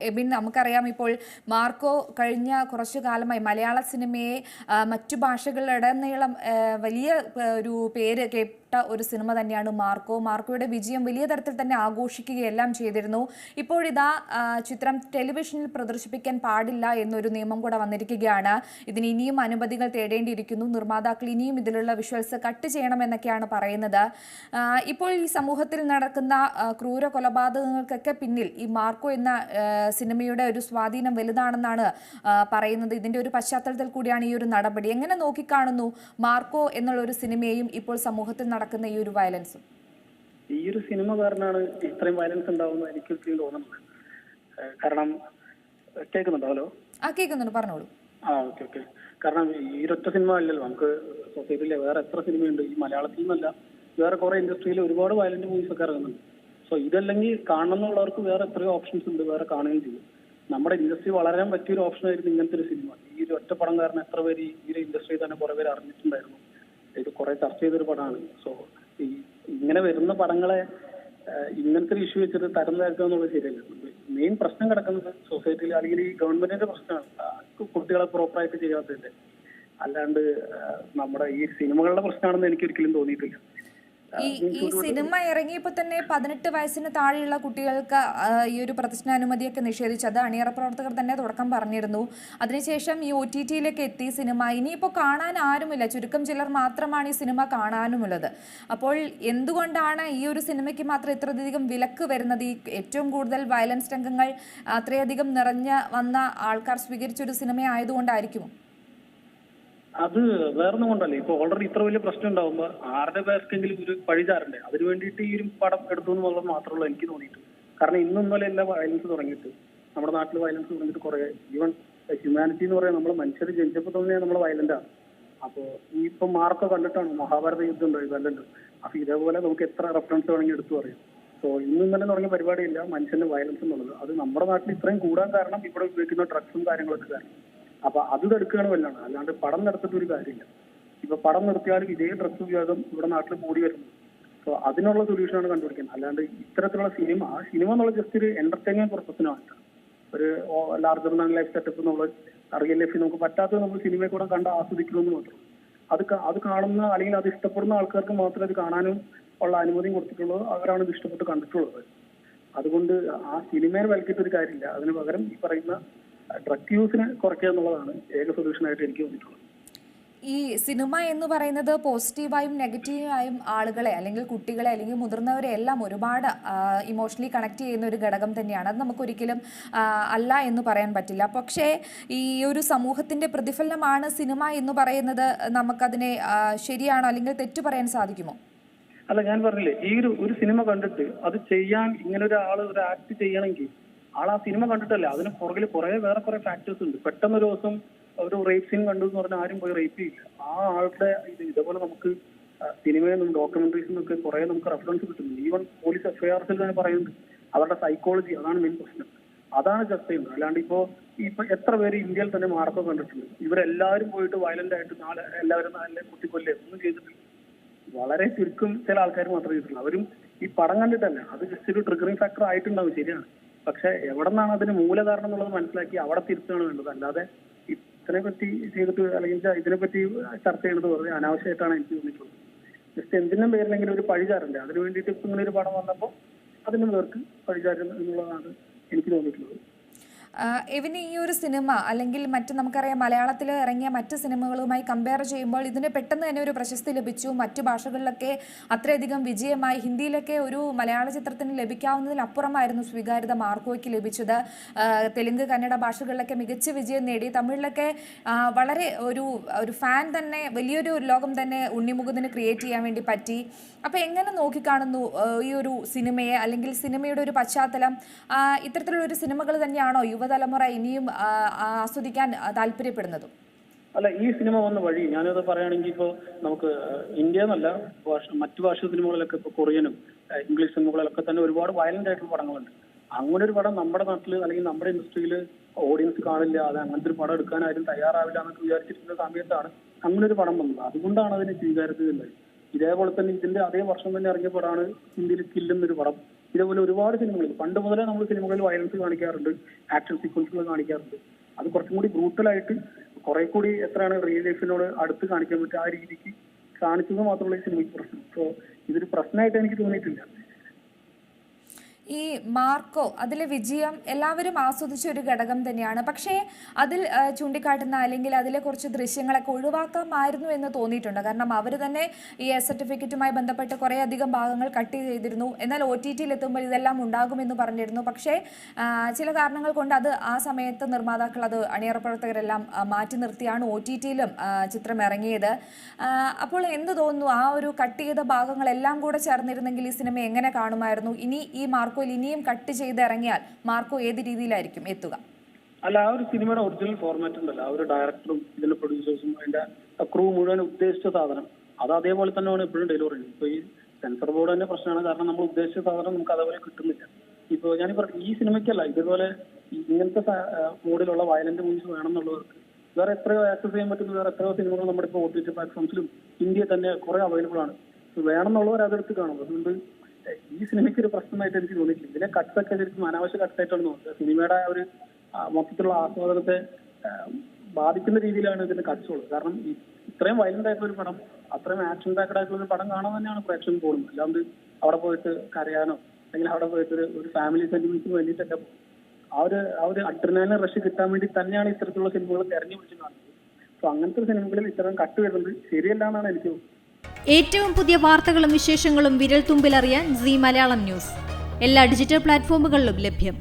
എബിൻ, നമുക്കറിയാം ഇപ്പോൾ മാർക്കോ കഴിഞ്ഞ കുറച്ചു കാലമായി മലയാള സിനിമയെ മറ്റു ഭാഷകളിലുടനീളം വലിയ ഒരു പേര് കേട്ട ഒരു സിനിമ തന്നെയാണ് മാർക്കോ. മാർക്കോയുടെ വിജയം വലിയ തരത്തിൽ തന്നെ ആഘോഷിക്കുകയെല്ലാം ചെയ്തിരുന്നു. ഇപ്പോഴിതാ ചിത്രം ടെലിവിഷനിൽ പ്രദർശിപ്പിക്കാൻ പാടില്ല എന്നൊരു നിയമം കൂടെ വന്നിരിക്കുകയാണ്. ഇതിന് ഇനിയും അനുമതികൾ തേടേണ്ടിയിരിക്കുന്നു. നിർമ്മാതാക്കൾ ഇനിയും ഇതിലുള്ള വിഷ്വൽസ് കട്ട് ചെയ്യണമെന്നൊക്കെയാണ് പറയുന്നത്. ഇപ്പോൾ ഈ സമൂഹത്തിൽ നടക്കുന്ന ക്രൂര കൊലപാതകങ്ങൾക്കൊക്കെ പിന്നിൽ ഈ മാർക്കോ എന്ന സിനിമയുടെ ഒരു സ്വാധീനം വലുതാണെന്നാണ് പറയുന്നത്. ഇതിന്റെ ഒരു പശ്ചാത്തലത്തിൽ കൂടിയാണ് ഈ ഒരു നടപടി. എങ്ങനെ നോക്കിക്കാണുന്നു മാർക്കോ എന്നുള്ള ഒരു സിനിമയും ഇപ്പോൾ സമൂഹത്തിൽ നടക്കുന്ന ഈ ഒരു വയലൻസും? ഈ ഒരു സിനിമ കാരണമാണ് ഇത്രയും വയലൻസ് ഉണ്ടാവുന്നത് എനിക്ക് തോന്നുന്നത്. കാരണം കേൾക്കുന്നുണ്ടോ? കേൾക്കുന്നുണ്ട്, പറഞ്ഞോളൂ. Okay okay. കാരണം ഈ ഒരൊറ്റ സിനിമ അല്ലല്ലോ, നമുക്ക് സൊസൈറ്റിയിലെ വേറെ എത്ര സിനിമയുണ്ട്. ഈ മലയാളത്തിൽ നിന്നല്ല, വേറെ കുറെ ഇൻഡസ്ട്രിയിൽ ഒരുപാട് വയലന്റ് മൂവീസ് ഒക്കെ ഇറങ്ങുന്നുണ്ട്. സോ ഇതല്ലെങ്കിൽ കാണണമെന്നുള്ളവർക്ക് വേറെ എത്രയോ ഓപ്ഷൻസ് ഉണ്ട്, വേറെ കാണുകയും ചെയ്യും. നമ്മുടെ ഇൻഡസ്ട്രി വളരാൻ പറ്റിയൊരു ഓപ്ഷൻ ആയിരുന്നു ഇങ്ങനത്തെ ഒരു സിനിമ. ഈ ഒരു ഒറ്റ പടം കാരണം എത്ര പേര് ഈ ഒരു ഇൻഡസ്ട്രിയിൽ തന്നെ കുറെ പേര് അറിഞ്ഞിട്ടുണ്ടായിരുന്നു. ഇത് കുറെ ചർച്ച ചെയ്തൊരു പടമാണ്. സോ ഈ ഇങ്ങനെ വരുന്ന പടങ്ങളെ ഇങ്ങനത്തെ ഒരു ഇഷ്യൂ വെച്ചിട്ട് തരം താഴ്ത്തുക എന്നുള്ളത് ശരിയല്ല. മെയിൻ പ്രശ്നം കിടക്കുന്നത് സൊസൈറ്റിയിൽ അല്ലെങ്കിൽ ഈ ഗവൺമെന്റിന്റെ പ്രശ്നമാണ്, കുട്ടികളെ പ്രോപ്പറായിട്ട് ചെയ്യാത്തതിന്റെ. അല്ലാണ്ട് നമ്മുടെ ഈ സിനിമകളുടെ പ്രശ്നമാണെന്ന് എനിക്ക് ഒരിക്കലും തോന്നിയിട്ടില്ല. ഈ സിനിമ ഇറങ്ങിയപ്പോൾ തന്നെ 18 വയസ്സിന് താഴെയുള്ള കുട്ടികൾക്ക് ഈ ഒരു പ്രദർശനാനുമതിയൊക്കെ നിഷേധിച്ചത് അണിയറ പ്രവർത്തകർ തന്നെ തുടക്കം പറഞ്ഞിരുന്നു. അതിനുശേഷം ഈ OTT-യിലേക്ക് എത്തി സിനിമ. ഇനിയിപ്പോൾ കാണാൻ ആരുമില്ല, ചുരുക്കം ചിലർ മാത്രമാണ് ഈ സിനിമ കാണാനുമുള്ളത്. അപ്പോൾ എന്തുകൊണ്ടാണ് ഈ ഒരു സിനിമയ്ക്ക് മാത്രം ഇത്രയധികം വിലക്ക് വരുന്നത്? ഈ ഏറ്റവും കൂടുതൽ വയലൻസ് രംഗങ്ങൾ അത്രയധികം നിറഞ്ഞ വന്ന ആൾക്കാർ സ്വീകരിച്ചൊരു സിനിമ ആയതുകൊണ്ടായിരിക്കുമോ? അത് വേറൊന്നും കൊണ്ടല്ലേ. ഇപ്പൊ ഓൾറെഡി ഇത്ര വലിയ പ്രശ്നം ഉണ്ടാവുമ്പോ ആരുടെ പേർക്കെങ്കിലും ഒരു പഴിചാറണ്ടേ? അതിന് വേണ്ടിയിട്ട് ഈ ഒരു പടം എടുത്തു എന്നുള്ളത് മാത്രമല്ല എനിക്ക് തോന്നിയിട്ട്. കാരണം ഇന്നലെ എല്ലാ വയലൻസ് തുടങ്ങിയിട്ട്, നമ്മുടെ നാട്ടിൽ വയലൻസ് തുടങ്ങിയിട്ട് കുറെ, ഈവൻ ഹ്യൂമാനിറ്റി എന്ന് പറയാൻ നമ്മൾ മനുഷ്യർ ജനിച്ചപ്പോൾ തന്നെ നമ്മൾ വയലന്റാണ്. അപ്പോൾ ഈ ഇപ്പൊ മാർക്കോ കണ്ടിട്ടാണ് മഹാഭാരത യുദ്ധം ഉണ്ടായി വല്ലല്ലോ. അപ്പൊ ഇതേപോലെ നമുക്ക് എത്ര റെഫറൻസ് വേണമെങ്കിൽ എടുത്തു പറയാം. സോ ഇന്നലെ തുടങ്ങിയ പരിപാടിയില്ല മനുഷ്യന്റെ വയലൻസ് എന്നുള്ളത്. അത് നമ്മുടെ നാട്ടിൽ ഇത്രയും കൂടാൻ കാരണം ഇവിടെ ഉപയോഗിക്കുന്ന ഡ്രഗ്സും കാര്യങ്ങളൊക്കെ കാരണം. അപ്പൊ അത് തടുക്കുകയാണ് വല്ലാണ്. അല്ലാണ്ട് പടം നടത്തിട്ട് ഒരു കാര്യമില്ല. ഇപ്പൊ പടം നിർത്തിയാലും ഇതേ ഡ്രഗ്സ് ഉപയോഗം ഇവിടെ നാട്ടിൽ കൂടി വരുന്നു. സോ അതിനുള്ള സൊല്യൂഷനാണ് കണ്ടുപിടിക്കുന്നത്. അല്ലാണ്ട് ഇത്തരത്തിലുള്ള സിനിമ എന്നുള്ള ജസ്റ്റ് ഒരു എന്റർടൈൻമെന്റ് പർപ്പസിനാണ്. ഒരു ലാർജർ ദാൻ ലൈഫ് സെറ്റപ്പ് എന്നുള്ള റിയൽ ലൈഫിൽ നമുക്ക് പറ്റാത്തത് നമ്മൾ സിനിമയെ കൂടെ കണ്ട് ആസ്വദിക്കണമെന്ന് മാത്രം. അത് കാണുന്ന അല്ലെങ്കിൽ അത് ഇഷ്ടപ്പെടുന്ന ആൾക്കാർക്ക് മാത്രമേ അത് കാണാനും ഉള്ള അനുമതിയും കൊടുത്തിട്ടുള്ളൂ. അവരാണ് ഇത് ഇഷ്ടപ്പെട്ട് കണ്ടിട്ടുള്ളത്. അതുകൊണ്ട് ആ സിനിമയെ വിലക്കിയിട്ടൊരു കാര്യമില്ല. അതിന് പകരം ഈ പറയുന്ന ഡ്രഗ് യൂസിനെ കുറയ്ക്കുക എന്നുള്ളതാണ് ഏക സൊല്യൂഷനായിട്ട് എനിക്ക് തോന്നിയിട്ടുള്ളത്. ഈ സിനിമ എന്ന് പറയുന്നത് പോസിറ്റീവായും നെഗറ്റീവായും ആളുകളെ അല്ലെങ്കിൽ കുട്ടികളെ അല്ലെങ്കിൽ മുതിർന്നവരെ എല്ലാം ഒരുപാട് ഇമോഷണലി കണക്ട് ചെയ്യുന്ന ഒരു ഘടകം തന്നെയാണ്. അത് നമുക്കൊരിക്കലും അല്ല എന്ന് പറയാൻ പറ്റില്ല. പക്ഷേ ഈ ഒരു സമൂഹത്തിൻ്റെ പ്രതിഫലനമാണ് സിനിമ എന്ന് പറയുന്നത്. നമുക്കതിനെ ശരിയാണോ അല്ലെങ്കിൽ തെറ്റു പറയാൻ സാധിക്കുമോ? അല്ല, ഞാൻ പറഞ്ഞില്ലേ, ഈ ഒരു സിനിമ കണ്ടിട്ട് അത് ചെയ്യാൻ ഇങ്ങനെ ഒരാൾ ഒരു ആക്ട് ചെയ്യണമെങ്കിൽ ആ സിനിമ കണ്ടിട്ടല്ല, അതിന് പുറകിൽ വേറെ കുറെ ഫാക്ടേഴ്സ് ഉണ്ട്. പെട്ടെന്നൊരു ദിവസം ഒരു റേപ്പ് സീൻ കണ്ടു എന്ന് പറഞ്ഞാൽ ആരും പോയി റേപ്പ് ചെയ്യില്ല. ആ ആളുടെ ഇതേപോലെ നമുക്ക് സിനിമയിൽ നിന്നും ഡോക്യുമെന്ററീസിൽ നിന്നൊക്കെ കുറെ നമുക്ക് റെഫറൻസ് കിട്ടുന്നുണ്ട്. ഈവൻ പോലീസ് FIRസിൽ തന്നെ പറയുന്നുണ്ട് അവരുടെ സൈക്കോളജി, അതാണ് മെയിൻ പ്രശ്നം. അതാണ് ചർച്ച ചെയ്യുന്നത്. അല്ലാണ്ട് ഇപ്പൊ എത്ര പേര് ഇന്ത്യയിൽ തന്നെ മാർക്കോ കണ്ടിട്ടുണ്ട്. ഇവരെല്ലാവരും പോയിട്ട് വയലന്റ് ആയിട്ട് എല്ലാവരും നല്ല കുത്തിക്കൊല്ലേ ഒന്നും ചെയ്തിട്ടില്ല. വളരെ ചുരുക്കം ചില ആൾക്കാർ മാത്രമേ ചെയ്തിട്ടുള്ളൂ. അവരും ഈ പടം കണ്ടിട്ടല്ല, അത് ജസ്റ്റ് ഒരു ട്രിഗറിങ് ഫാക്ടർ ആയിട്ടുണ്ടാവും, ശരിയാണ്. പക്ഷെ എവിടെ നിന്നാണ് അതിന് മൂലകാരണം എന്നുള്ളത് മനസ്സിലാക്കി അവിടെ തിരുത്താണ് വേണ്ടത്. അല്ലാതെ ഇതിനെപ്പറ്റി ചെയ്തിട്ട് അല്ലെങ്കിൽ ഇതിനെപ്പറ്റി ചർച്ച ചെയ്യുന്നത് വെറുതെ അനാവശ്യമായിട്ടാണ് എനിക്ക് തോന്നിയിട്ടുള്ളത്. ജസ്റ്റ് എന്തിനും പേരിലെങ്കിലും ഒരു പഴിചാറുണ്ട്. അതിന് വേണ്ടിയിട്ട് ഇപ്പൊ ഇങ്ങനെ ഒരു പടം വന്നപ്പോൾ അതിന് പേർക്ക് പഴിചാരുന്നു എന്നുള്ളതാണ് എനിക്ക് തോന്നിയിട്ടുള്ളത്. ഇവന് ഈ ഒരു സിനിമ അല്ലെങ്കിൽ നമുക്കറിയാം മലയാളത്തിൽ ഇറങ്ങിയ മറ്റ് സിനിമകളുമായി കമ്പയർ ചെയ്യുമ്പോൾ ഇതിന് പെട്ടെന്ന് തന്നെ ഒരു പ്രശസ്തി ലഭിച്ചു. മറ്റു ഭാഷകളിലൊക്കെ അത്രയധികം വിജയമായി. ഹിന്ദിയിലൊക്കെ ഒരു മലയാള ചിത്രത്തിന് ലഭിക്കാവുന്നതിലപ്പുറമായിരുന്നു സ്വീകാര്യത മാർക്കോയ്ക്ക് ലഭിച്ചത്. തെലുങ്ക്, കന്നഡ ഭാഷകളിലൊക്കെ മികച്ച വിജയം നേടി. തമിഴിലൊക്കെ വളരെ ഒരു ഫാൻ തന്നെ, വലിയൊരു ലോകം തന്നെ ഉണ്ണിമുകുന്ദന് ക്രിയേറ്റ് ചെയ്യാൻ വേണ്ടി പറ്റി. അപ്പോൾ എങ്ങനെ നോക്കിക്കാണുന്നു ഈ ഒരു സിനിമയെ അല്ലെങ്കിൽ സിനിമയുടെ ഒരു പശ്ചാത്തലം? ഇത്തരത്തിലുള്ളൊരു സിനിമകൾ തന്നെയാണോ യുവതലമുറ ഇനിയും ആസ്വദിക്കാൻ താല്പര്യപ്പെടുന്നതും? അല്ല, ഈ സിനിമ വന്ന വഴി ഞാനത് പറയുകയാണെങ്കിൽ ഇപ്പോൾ നമുക്ക് ഇന്ത്യ എന്നല്ല മറ്റു ഭാഷ സിനിമകളിലൊക്കെ ഇപ്പോൾ കൊറിയനും ഇംഗ്ലീഷ് സിനിമകളിലൊക്കെ തന്നെ ഒരുപാട് വയലന്റ് ആയിട്ടുള്ള പടങ്ങളുണ്ട്. അങ്ങനെ ഒരു പടം നമ്മുടെ നാട്ടിൽ അല്ലെങ്കിൽ നമ്മുടെ ഇൻഡസ്ട്രിയിൽ ഓഡിയൻസ് കാണില്ല, അത് അങ്ങനത്തെ ഒരു പടം എടുക്കാനാരും തയ്യാറാവില്ല എന്നൊക്കെ വിചാരിച്ചിരിക്കുന്ന സമയത്താണ് അങ്ങനെ ഒരു പടം വന്നത്. അതുകൊണ്ടാണ് അതിന് സ്വീകാര്യതയുള്ളത്. ഇതേപോലെ തന്നെ ഇതിന്റെ അതേ വർഷം തന്നെ ഇറങ്ങിയ പടമാണ് ഹിന്ദിയിൽ കില്ലെന്നൊരു പടം. ഇതേപോലെ ഒരുപാട് സിനിമകളിൽ പണ്ട് മുതലേ നമ്മൾ സിനിമകളിൽ വയലൻസ് കാണിക്കാറുണ്ട്, ആക്ഷൻ സീക്വൻസുകൾ കാണിക്കാറുണ്ട്. അത് കുറച്ചും കൂടി ബ്രൂട്ടലായിട്ട് കുറെ കൂടി എത്രയാണ് റിയൽ ലൈഫിനോട് അടുത്ത് കാണിക്കാൻ പറ്റുക ആ രീതിക്ക് കാണിച്ചത് മാത്രമുള്ള ഈ സിനിമയ്ക്ക് പ്രശ്നം. സോ ഇതൊരു പ്രശ്നമായിട്ട് എനിക്ക് തോന്നിയിട്ടില്ല. ഈ മാർക്കോ അതിലെ വിജയം എല്ലാവരും ആസ്വദിച്ച ഒരു ഘടകം തന്നെയാണ്. പക്ഷേ അതിൽ ചൂണ്ടിക്കാട്ടുന്ന അല്ലെങ്കിൽ അതിലെ കുറച്ച് ദൃശ്യങ്ങളൊക്കെ ഒഴിവാക്കാമായിരുന്നു എന്ന് തോന്നിയിട്ടുണ്ട്. കാരണം അവർ തന്നെ ഈ സർട്ടിഫിക്കറ്റുമായി ബന്ധപ്പെട്ട് കുറേയധികം ഭാഗങ്ങൾ കട്ട് ചെയ്തിരുന്നു. എന്നാൽ OTT-യിൽ എത്തുമ്പോൾ ഇതെല്ലാം ഉണ്ടാകുമെന്ന് പറഞ്ഞിരുന്നു. പക്ഷേ ചില കാരണങ്ങൾ കൊണ്ട് അത് ആ സമയത്ത് നിർമ്മാതാക്കൾ അത് അണിയറ പ്രവർത്തകരെല്ലാം മാറ്റി നിർത്തിയാണ് OTT-യിലും ചിത്രം ഇറങ്ങിയത്. അപ്പോൾ എന്ത് തോന്നുന്നു, ആ ഒരു കട്ട് ചെയ്ത ഭാഗങ്ങളെല്ലാം കൂടെ ചേർന്നിരുന്നെങ്കിൽ ഈ സിനിമ എങ്ങനെ കാണുമായിരുന്നു? ഇനി ഈ മാർക്കോ ഇനിയും കട്ട് ചെയ്ത് ഇറങ്ങിയാൽ മാർക്കോ ഏത് രീതിയിലായിരിക്കും എത്തുക? അല്ല, ആ ഒരു സിനിമയുടെ ഒറിജിനൽ ഫോർമാറ്റ് ഉണ്ടല്ലോ, ആ ഒരു ഡയറക്ടറും ഇതിന്റെ പ്രൊഡ്യൂസേഴ്സും അതിന്റെ ക്രൂ മുഴുവൻ ഉദ്ദേശിച്ച സാധനം അത് അതേപോലെ തന്നെയാണ് എപ്പോഴും ഡെലിവർ ചെയ്യുന്നത്. ഇപ്പൊ ഈ സെൻസർ ബോർഡ് തന്നെ പ്രശ്നമാണ്. കാരണം നമ്മൾ ഉദ്ദേശിച്ച സാധനം നമുക്ക് അതേപോലെ കിട്ടുന്നില്ല. ഇപ്പൊ ഞാൻ പറഞ്ഞു, ഈ സിനിമയ്ക്കല്ല, ഇതുപോലെ ഇങ്ങനത്തെ മോഡിലുള്ള വയലന്റ് മൂവീസ് വേണമെന്നുള്ളവർക്ക് വേറെ എത്രയോ ആക്സസ് ചെയ്യാൻ പറ്റുന്ന വേറെ എത്രയോ സിനിമകൾ നമ്മുടെ ഇപ്പോൾ OTT പ്ലാറ്റ്ഫോംസിലും ഇന്ത്യയിൽ തന്നെ കുറെ അവൈലബിൾ ആണ്. വേണമെന്നുള്ളവർ അതെടുത്ത് കാണും. അതുകൊണ്ട് ഈ സിനിമയ്ക്ക് ഒരു പ്രശ്നമായിട്ട് എനിക്ക് തോന്നിയിട്ടില്ല. ഇതിലെ കട്ട്സൊക്കെ ശരിക്കും അനാവശ്യ കട്ട്സായിട്ടാണ് തോന്നുന്നത്. സിനിമയുടെ ഒരു മൊത്തത്തിലുള്ള ആസ്വാദനത്തെ ബാധിക്കുന്ന രീതിയിലാണ് ഇതിന്റെ കട്ട്സ് ഉള്ളത്. കാരണം ഇത്രയും വയലന്റ് ആയിട്ടുള്ള ഒരു പടം, അത്രയും ആക്ഷൻ പാക്ഡ് ആയിട്ടുള്ള ഒരു പടം കാണാൻ തന്നെയാണ് പ്രേക്ഷകൻ പോകുന്നത്. അല്ലാണ്ട് അവിടെ പോയിട്ട് കരയാനോ അല്ലെങ്കിൽ അവിടെ പോയിട്ട് ഒരു ഫാമിലി സെന്റിമെന്റ്സിന് വേണ്ടിയിട്ടൊക്കെ ആ ഒരു അഡ്രിനാലിൻ റഷ് കിട്ടാൻ വേണ്ടി തന്നെയാണ് ഇത്തരത്തിലുള്ള സിനിമകൾ തെരഞ്ഞു പിടിച്ച് കാണുന്നത്. സോ അങ്ങനത്തെ സിനിമകളിൽ ഇത്തരം കട്ട് വരുന്നത് ശരിയല്ല എന്നാണ് എനിക്ക് തോന്നുന്നത്. ഏറ്റവും പുതിയ വാർത്തകളും വിശേഷങ്ങളും വിരൽ തുമ്പിലറിയാൻ സീ മലയാളം ന്യൂസ് എല്ലാ ഡിജിറ്റൽ പ്ലാറ്റ്ഫോമുകളിലും ലഭ്യം.